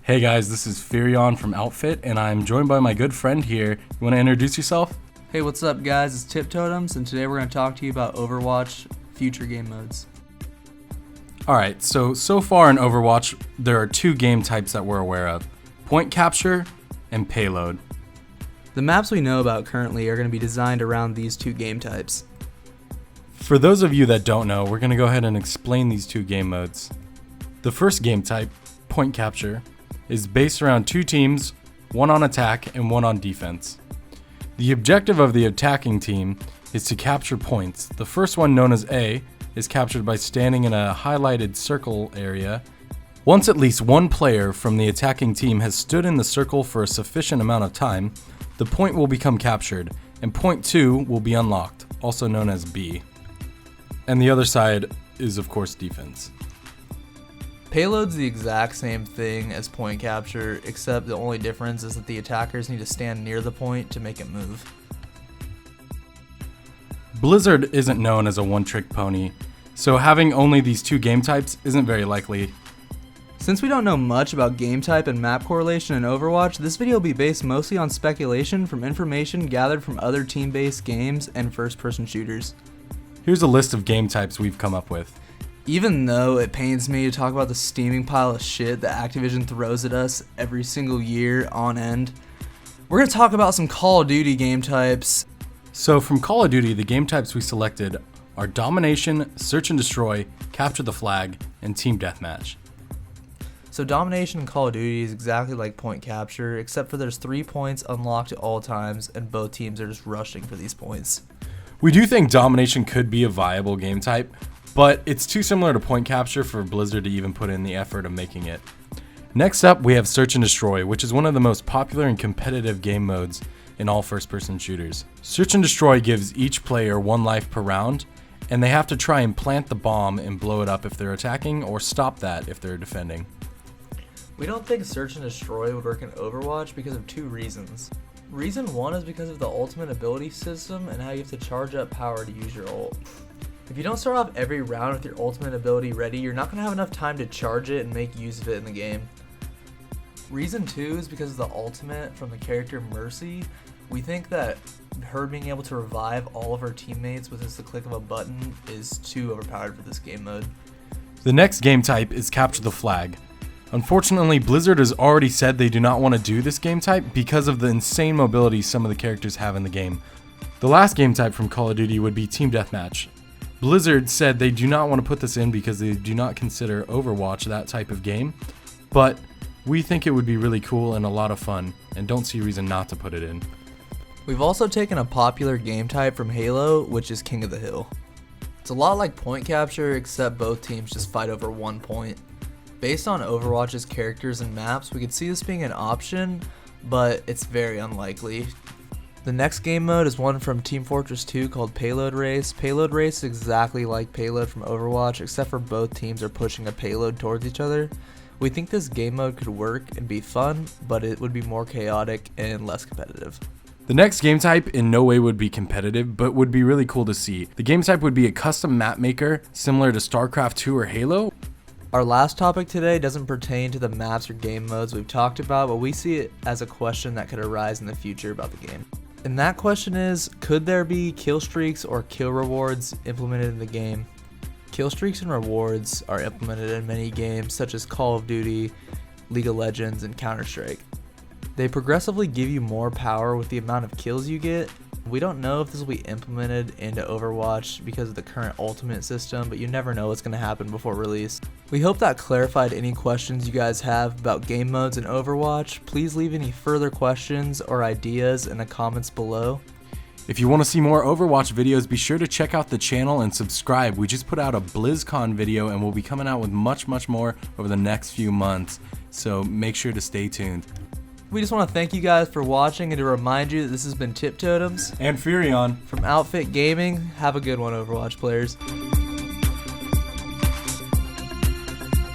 Hey guys, this is Furion from Outfit, and I'm joined by my good friend here. You want to introduce yourself? Hey, what's up guys? It's Tip Totems, and today we're going to talk to you about Overwatch future game modes. Alright, so far in Overwatch, there are two game types that we're aware of. Point capture and payload. The maps we know about currently are going to be designed around these two game types. For those of you that don't know, we're going to go ahead and explain these two game modes. The first game type, point capture, is based around two teams, one on attack and one on defense. The objective of the attacking team is to capture points. The first one, known as A, is captured by standing in a highlighted circle area. Once at least one player from the attacking team has stood in the circle for a sufficient amount of time, the point will become captured, and point 2 will be unlocked, also known as B. And the other side is, of course, defense. Payload's the exact same thing as point capture, except the only difference is that the attackers need to stand near the point to make it move. Blizzard isn't known as a one-trick pony, so having only these two game types isn't very likely. Since we don't know much about game type and map correlation in Overwatch, this video will be based mostly on speculation from information gathered from other team-based games and first-person shooters. Here's a list of game types we've come up with. Even though it pains me to talk about the steaming pile of shit that Activision throws at us every single year on end, we're going to talk about some Call of Duty game types. So from Call of Duty, the game types we selected are Domination, Search and Destroy, Capture the Flag, and Team Deathmatch. So Domination in Call of Duty is exactly like point capture, except for there's 3 points unlocked at all times, and both teams are just rushing for these points. We do think Domination could be a viable game type, but it's too similar to point capture for Blizzard to even put in the effort of making it. Next up, we have Search and Destroy, which is one of the most popular and competitive game modes in all first-person shooters. Search and Destroy gives each player 1 life per round, and they have to try and plant the bomb and blow it up if they're attacking, or stop that if they're defending. We don't think Search and Destroy would work in Overwatch because of 2 reasons. Reason 1 is because of the ultimate ability system and how you have to charge up power to use your ult. If you don't start off every round with your ultimate ability ready, you're not going to have enough time to charge it and make use of it in the game. Reason 2 is because of the ultimate from the character Mercy. We think that her being able to revive all of her teammates with just the click of a button is too overpowered for this game mode. The next game type is Capture the Flag. Unfortunately, Blizzard has already said they do not want to do this game type because of the insane mobility some of the characters have in the game. The last game type from Call of Duty would be Team Deathmatch. Blizzard said they do not want to put this in because they do not consider Overwatch that type of game, but we think it would be really cool and a lot of fun, and don't see a reason not to put it in. We've also taken a popular game type from Halo, which is King of the Hill. It's a lot like point capture, except both teams just fight over 1 point. Based on Overwatch's characters and maps, we could see this being an option, but it's very unlikely. The next game mode is one from Team Fortress 2 called Payload Race. Payload Race is exactly like Payload from Overwatch, except for both teams are pushing a payload towards each other. We think this game mode could work and be fun, but it would be more chaotic and less competitive. The next game type in no way would be competitive, but would be really cool to see. The game type would be a custom map maker, similar to StarCraft 2 or Halo. Our last topic today doesn't pertain to the maps or game modes we've talked about, but we see it as a question that could arise in the future about the game. And that question is, could there be kill streaks or kill rewards implemented in the game? Kill streaks and rewards are implemented in many games such as Call of Duty, League of Legends, and Counter-Strike. They progressively give you more power with the amount of kills you get. We don't know if this will be implemented into Overwatch because of the current ultimate system, but you never know what's going to happen before release. We hope that clarified any questions you guys have about game modes in Overwatch. Please leave any further questions or ideas in the comments below. If you want to see more Overwatch videos, be sure to check out the channel and subscribe. We just put out a BlizzCon video and we'll be coming out with much more over the next few months, so make sure to stay tuned. We just want to thank you guys for watching and to remind you that this has been Tip Totems And Furion from Outfit Gaming. Have a good one, Overwatch players.